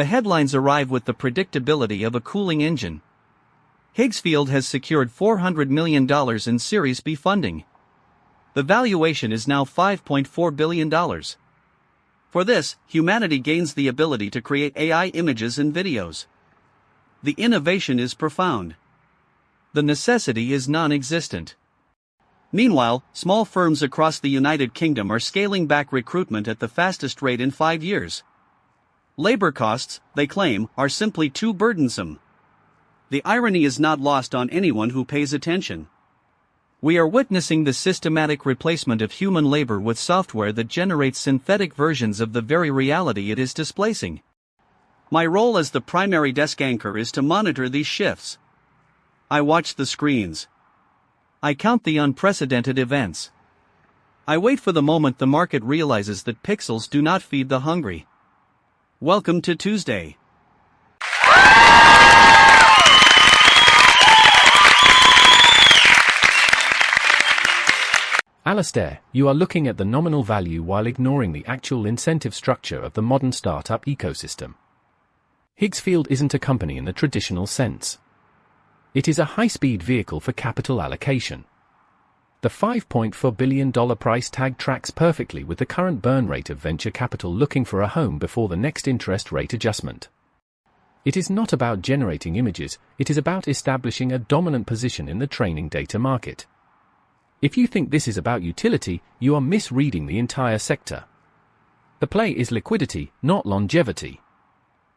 The headlines arrive with the predictability of a cooling engine. Higgsfield has secured $400 million in Series B funding. The valuation is now $5.4 billion. For this, humanity gains the ability to create AI images and videos. The innovation is profound. The necessity is non-existent. Meanwhile, small firms across the United Kingdom are scaling back recruitment at the fastest rate in 5 years. Labor costs, they claim, are simply too burdensome. The irony is not lost on anyone who pays attention. We are witnessing the systematic replacement of human labor with software that generates synthetic versions of the very reality it is displacing. My role as the primary desk anchor is to monitor these shifts. I watch the screens. I count the unprecedented events. I wait for the moment the market realizes that pixels do not feed the hungry. Welcome to Tuesday. Alastair, you are looking at the nominal value while ignoring the actual incentive structure of the modern startup ecosystem. Higgsfield isn't a company in the traditional sense. It is a high-speed vehicle for capital allocation. The $5.4 billion price tag tracks perfectly with the current burn rate of venture capital looking for a home before the next interest rate adjustment. It is not about generating images, it is about establishing a dominant position in the training data market. If you think this is about utility, you are misreading the entire sector. The play is liquidity, not longevity.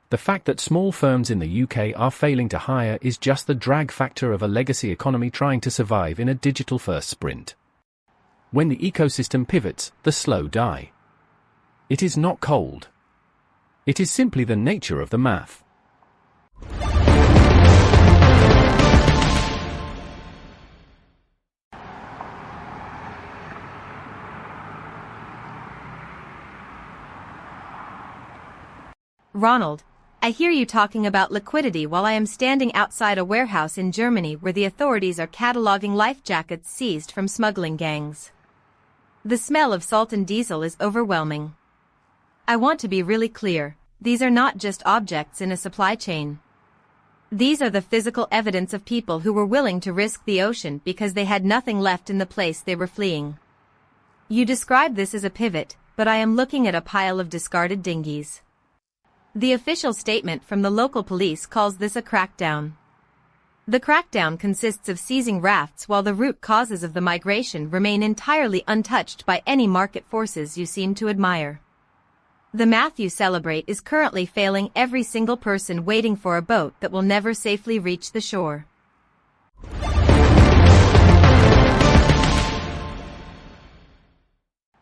The fact that small firms in the UK are failing to hire is just the drag factor of a legacy economy trying to survive in a digital-first sprint. When the ecosystem pivots, the slow die. It is not cold. It is simply the nature of the math. Ronald, I hear you talking about liquidity while I am standing outside a warehouse in Germany where the authorities are cataloging life jackets seized from smuggling gangs. The smell of salt and diesel is overwhelming. I want to be really clear, these are not just objects in a supply chain. These are the physical evidence of people who were willing to risk the ocean because they had nothing left in the place they were fleeing. You describe this as a pivot, but I am looking at a pile of discarded dinghies. The official statement from the local police calls this a crackdown. The crackdown consists of seizing rafts while the root causes of the migration remain entirely untouched by any market forces you seem to admire. The math you celebrate is currently failing every single person waiting for a boat that will never safely reach the shore.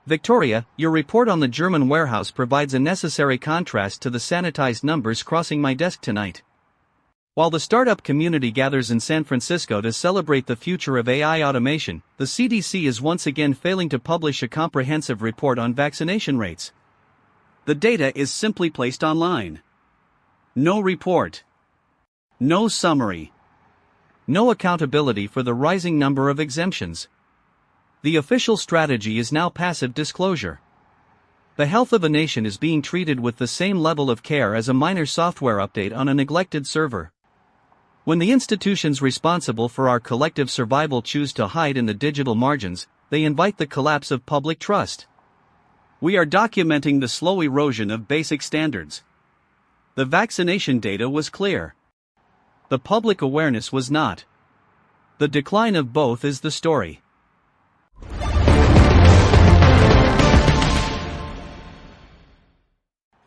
Victoria, your report on the German warehouse provides a necessary contrast to the sanitized numbers crossing my desk tonight. While the startup community gathers in San Francisco to celebrate the future of AI automation, the CDC is once again failing to publish a comprehensive report on vaccination rates. The data is simply placed online. No report. No summary. No accountability for the rising number of exemptions. The official strategy is now passive disclosure. The health of a nation is being treated with the same level of care as a minor software update on a neglected server. When the institutions responsible for our collective survival choose to hide in the digital margins, they invite the collapse of public trust. We are documenting the slow erosion of basic standards. The vaccination data was clear. The public awareness was not. The decline of both is the story.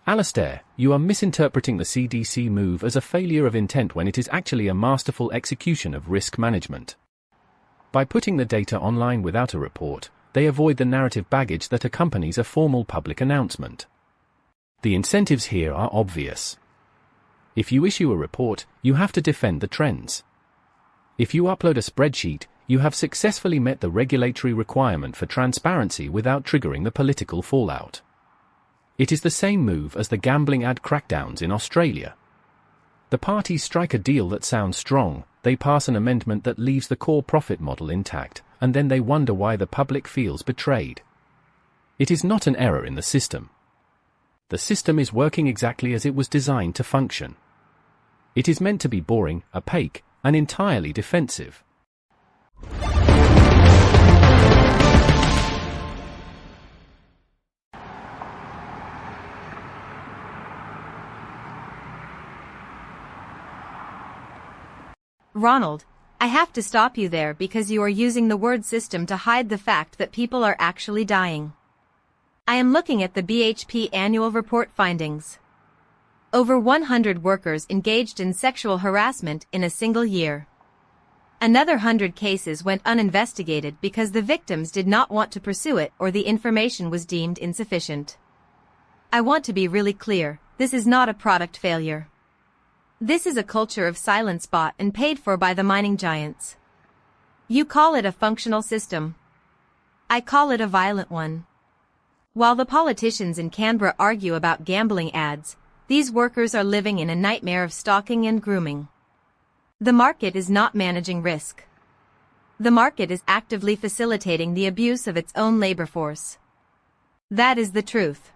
Alastair, you are misinterpreting the CDC move as a failure of intent when it is actually a masterful execution of risk management. By putting the data online without a report, they avoid the narrative baggage that accompanies a formal public announcement. The incentives here are obvious. If you issue a report, you have to defend the trends. If you upload a spreadsheet, you have successfully met the regulatory requirement for transparency without triggering the political fallout. It is the same move as the gambling ad crackdowns in Australia. The parties strike a deal that sounds strong, they pass an amendment that leaves the core profit model intact, and then they wonder why the public feels betrayed. It is not an error in the system. The system is working exactly as it was designed to function. It is meant to be boring, opaque, and entirely defensive. Ronald, I have to stop you there because you are using the word system to hide the fact that people are actually dying. I am looking at the BHP annual report findings. Over 100 workers engaged in sexual harassment in a single year. Another 100 cases went uninvestigated because the victims did not want to pursue it or the information was deemed insufficient. I want to be really clear, this is not a product failure. This is a culture of silence bought and paid for by the mining giants. You call it a functional system. I call it a violent one. While the politicians in Canberra argue about gambling ads, these workers are living in a nightmare of stalking and grooming. The market is not managing risk. The market is actively facilitating the abuse of its own labor force. That is the truth.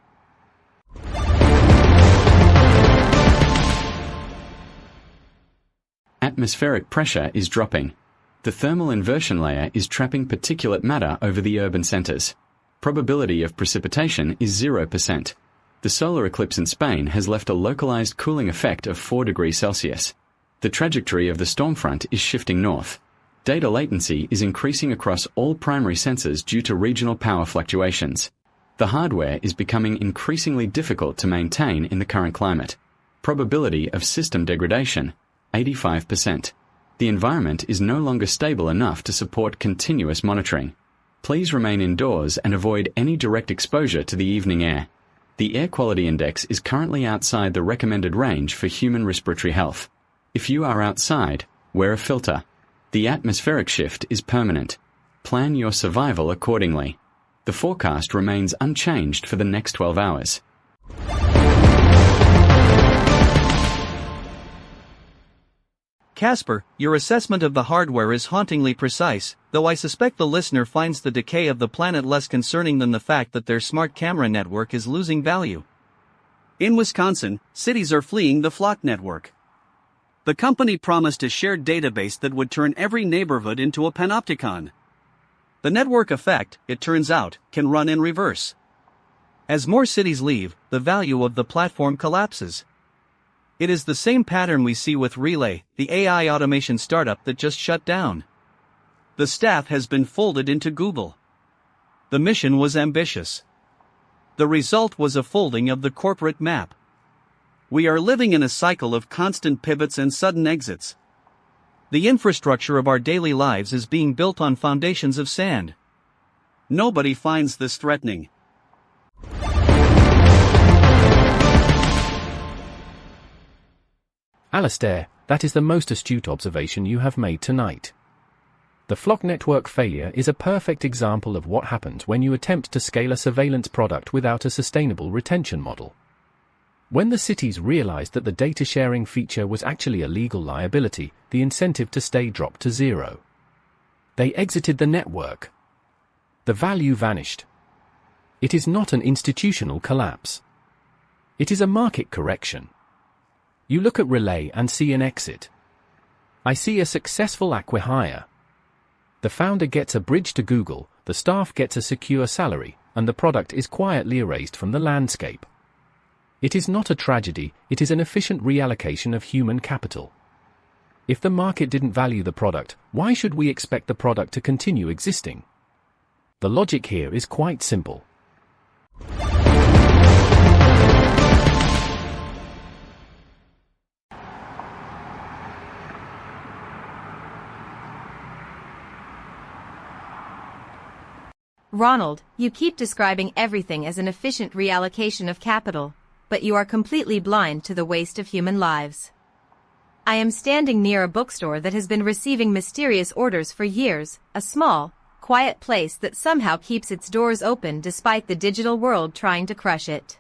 Atmospheric pressure is dropping. The thermal inversion layer is trapping particulate matter over the urban centres. Probability of precipitation is 0%. The solar eclipse in Spain has left a localised cooling effect of 4 degrees Celsius. The trajectory of the storm front is shifting north. Data latency is increasing across all primary sensors due to regional power fluctuations. The hardware is becoming increasingly difficult to maintain in the current climate. Probability of system degradation, 85%. The environment is no longer stable enough to support continuous monitoring. Please remain indoors and avoid any direct exposure to the evening air. The air quality index is currently outside the recommended range for human respiratory health. If you are outside, wear a filter. The atmospheric shift is permanent. Plan your survival accordingly. The forecast remains unchanged for the next 12 hours. Casper, your assessment of the hardware is hauntingly precise, though I suspect the listener finds the decay of the planet less concerning than the fact that their smart camera network is losing value. In Wisconsin, cities are fleeing the Flock network. The company promised a shared database that would turn every neighborhood into a panopticon. The network effect, it turns out, can run in reverse. As more cities leave, the value of the platform collapses. It is the same pattern we see with Relay, the AI automation startup that just shut down. The staff has been folded into Google. The mission was ambitious. The result was a folding of the corporate map. We are living in a cycle of constant pivots and sudden exits. The infrastructure of our daily lives is being built on foundations of sand. Nobody finds this threatening. Alastair, that is the most astute observation you have made tonight. The Flock network failure is a perfect example of what happens when you attempt to scale a surveillance product without a sustainable retention model. When the cities realized that the data sharing feature was actually a legal liability, the incentive to stay dropped to zero. They exited the network. The value vanished. It is not an institutional collapse. It is a market correction. You look at Relay and see an exit. I see a successful acqui-hire. The founder gets a bridge to Google, the staff gets a secure salary, and the product is quietly erased from the landscape. It is not a tragedy, it is an efficient reallocation of human capital. If the market didn't value the product, why should we expect the product to continue existing? The logic here is quite simple. Ronald, you keep describing everything as an efficient reallocation of capital, but you are completely blind to the waste of human lives. I am standing near a bookstore that has been receiving mysterious orders for years, a small, quiet place that somehow keeps its doors open despite the digital world trying to crush it.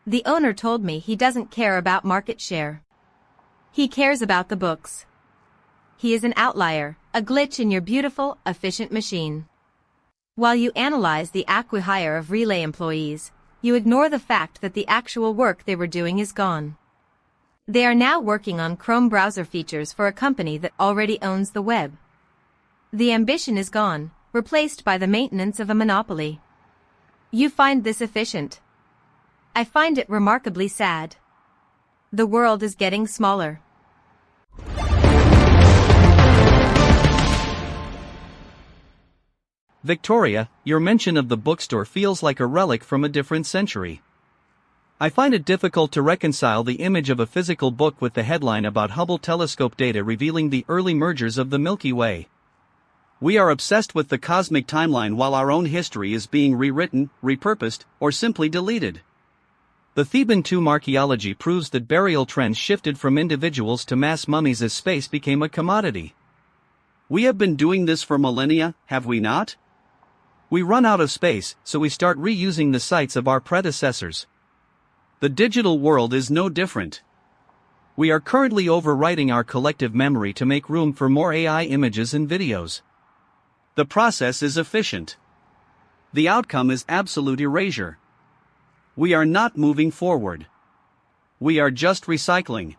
The owner told me he doesn't care about market share. He cares about the books. He is an outlier, a glitch in your beautiful, efficient machine. While you analyze the acqui-hire of Relay employees, You ignore the fact that the actual work they were doing is gone. They are now working on Chrome browser features for a company that already owns the web. The ambition is gone, replaced by the maintenance of a monopoly. You find this efficient. I find it remarkably sad. The world is getting smaller. Victoria, your mention of the bookstore feels like a relic from a different century. I find it difficult to reconcile the image of a physical book with the headline about Hubble telescope data revealing the early mergers of the Milky Way. We are obsessed with the cosmic timeline while our own history is being rewritten, repurposed, or simply deleted. The Theban tomb archaeology proves that burial trends shifted from individuals to mass mummies as space became a commodity. We have been doing this for millennia, have we not? We run out of space, so we start reusing the sites of our predecessors. The digital world is no different. We are currently overwriting our collective memory to make room for more AI images and videos. The process is efficient. The outcome is absolute erasure. We are not moving forward. We are just recycling.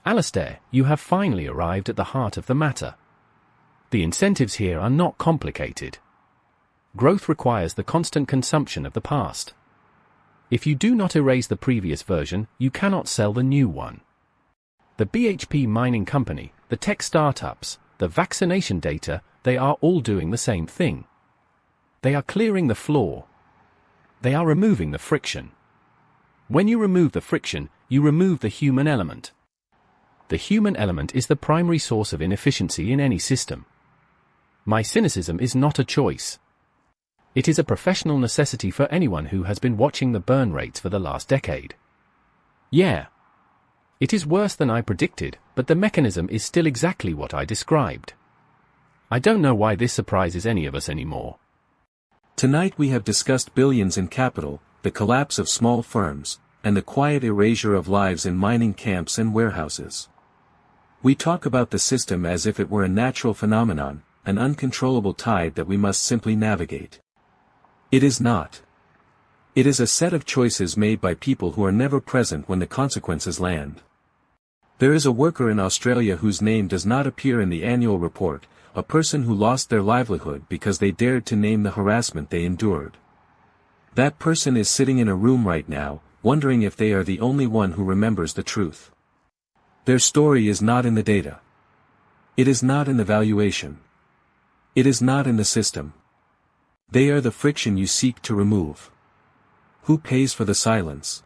Alastair, you have finally arrived at the heart of the matter. The incentives here are not complicated. Growth requires the constant consumption of the past. If you do not erase the previous version, you cannot sell the new one. The BHP mining company, the tech startups, the vaccination data, they are all doing the same thing. They are clearing the floor. They are removing the friction. When you remove the friction, you remove the human element. The human element is the primary source of inefficiency in any system. My cynicism is not a choice. It is a professional necessity for anyone who has been watching the burn rates for the last decade. Yeah. It is worse than I predicted, but the mechanism is still exactly what I described. I don't know why this surprises any of us anymore. Tonight we have discussed billions in capital, the collapse of small firms, and the quiet erasure of lives in mining camps and warehouses. We talk about the system as if it were a natural phenomenon, an uncontrollable tide that we must simply navigate. It is not. It is a set of choices made by people who are never present when the consequences land. There is a worker in Australia whose name does not appear in the annual report, a person who lost their livelihood because they dared to name the harassment they endured. That person is sitting in a room right now, wondering if they are the only one who remembers the truth. Their story is not in the data. It is not in the valuation. It is not in the system. They are the friction you seek to remove. Who pays for the silence?